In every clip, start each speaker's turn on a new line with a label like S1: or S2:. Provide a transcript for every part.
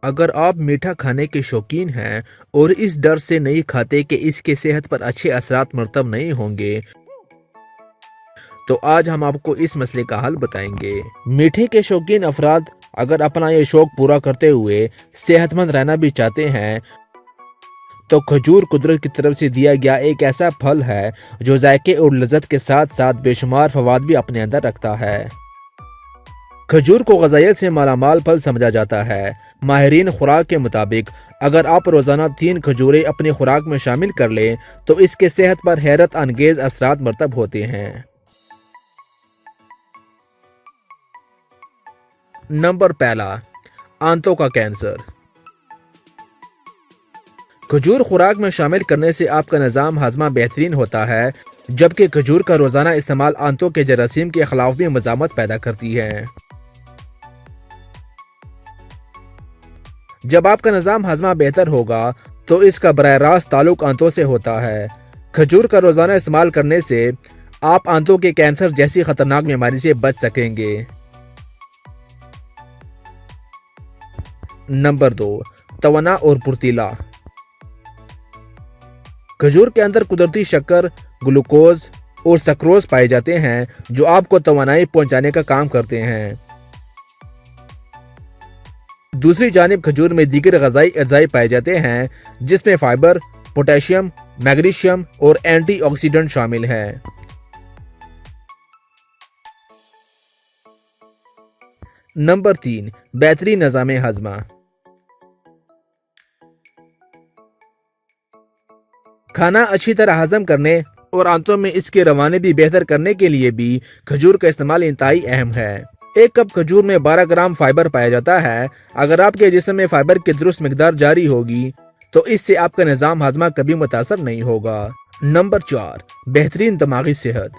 S1: اگر آپ میٹھا کھانے کے شوقین ہیں اور اس ڈر سے نہیں کھاتے کہ اس کے صحت پر اچھے اثرات مرتب نہیں ہوں گے، تو آج ہم آپ کو اس مسئلے کا حل بتائیں گے۔ میٹھے کے شوقین افراد اگر اپنا یہ شوق پورا کرتے ہوئے صحت مند رہنا بھی چاہتے ہیں تو کھجور قدرت کی طرف سے دیا گیا ایک ایسا پھل ہے جو ذائقے اور لذت کے ساتھ ساتھ بے شمار فوائد بھی اپنے اندر رکھتا ہے۔ کھجور کو غذائیت سے مالا مال پھل سمجھا جاتا ہے۔ ماہرین خوراک کے مطابق اگر آپ روزانہ 3 کھجوریں اپنی خوراک میں شامل کر لیں تو اس کے صحت پر حیرت انگیز اثرات مرتب ہوتے ہیں۔ نمبر پہلا، آنتوں کا کینسر۔ کھجور خوراک میں شامل کرنے سے آپ کا نظام ہاضمہ بہترین ہوتا ہے، جبکہ کھجور کا روزانہ استعمال آنتوں کے جراثیم کے خلاف بھی مزاحمت پیدا کرتی ہے۔ جب آپ کا نظام ہاضمہ بہتر ہوگا تو اس کا براہ راست تعلق آنتوں سے ہوتا ہے۔ کھجور کا روزانہ استعمال کرنے سے آپ آنتوں کے کینسر جیسی خطرناک بیماری سے بچ سکیں گے۔ نمبر 2، توانا اور پرتیلا۔ کھجور کے اندر قدرتی شکر، گلوکوز اور سکروز پائے جاتے ہیں جو آپ کو توانائی پہنچانے کا کام کرتے ہیں۔ دوسری جانب کھجور میں دیگر غذائی اجزاء پائے جاتے ہیں جس میں فائبر، پوٹیشیم، میگنیشیم اور اینٹی آکسیڈنٹ شامل ہیں۔ نمبر 3، بہترین نظام ہاضمہ۔ کھانا اچھی طرح ہضم کرنے اور آنتوں میں اس کی روانی بھی بہتر کرنے کے لیے بھی کھجور کا استعمال انتہائی اہم ہے۔ ایک کپ کھجور میں 12 گرام فائبر پایا جاتا ہے۔ اگر آپ کے جسم میں فائبر کی درست مقدار جاری ہوگی تو اس سے آپ کا نظام ہاضمہ کبھی متاثر نہیں ہوگا۔ نمبر 4، بہترین دماغی صحت۔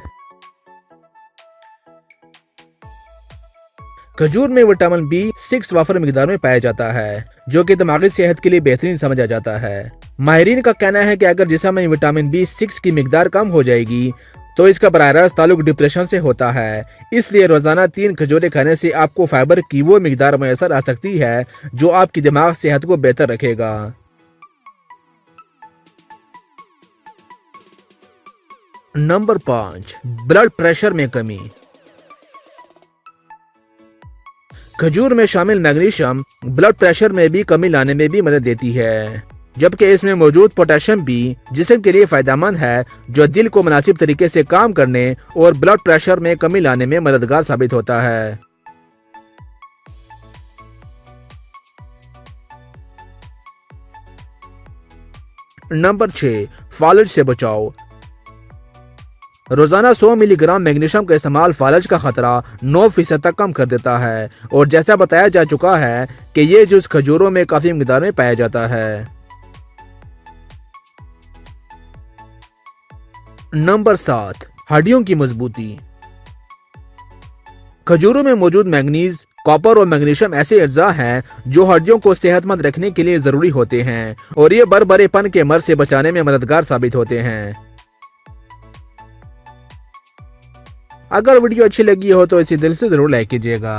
S1: کھجور میں وٹامن B6 وافر مقدار میں پایا جاتا ہے جو کہ دماغی صحت کے لیے بہترین سمجھا جاتا ہے۔ ماہرین کا کہنا ہے کہ اگر جسم میں وٹامن B6 کی مقدار کم ہو جائے گی تو اس کا براہ راست تعلق ڈپریشن سے ہوتا ہے۔ اس لیے روزانہ 3 کھجوریں کھانے سے آپ کو فائبر کی وہ مقدار میسر آ سکتی ہے جو آپ کی دماغ صحت کو بہتر رکھے گا۔ نمبر 5، بلڈ پریشر میں کمی۔ کھجور میں شامل میگنیشیم بلڈ پریشر میں بھی کمی لانے میں بھی مدد دیتی ہے، جبکہ اس میں موجود پوٹیشیم بھی جسم کے لیے فائدہ مند ہے جو دل کو مناسب طریقے سے کام کرنے اور بلڈ پریشر میں کمی لانے میں مددگار ثابت ہوتا ہے۔ نمبر 6، فالج سے بچاؤ۔ روزانہ 100 ملی گرام میگنیشیم کا استعمال فالج کا خطرہ 9% تک کم کر دیتا ہے، اور جیسا بتایا جا چکا ہے کہ یہ جز کھجوروں میں کافی مقدار میں پایا جاتا ہے۔ نمبر 7، ہڈیوں کی مضبوطی۔ کھجوروں میں موجود مینگنیز، کاپر اور میگنیشیم ایسے اجزاء ہیں جو ہڈیوں کو صحت مند رکھنے کے لیے ضروری ہوتے ہیں اور یہ بربرے پن کے مرض سے بچانے میں مددگار ثابت ہوتے ہیں۔ اگر ویڈیو اچھی لگی ہو تو اسے دل سے ضرور لائک کیجیے گا۔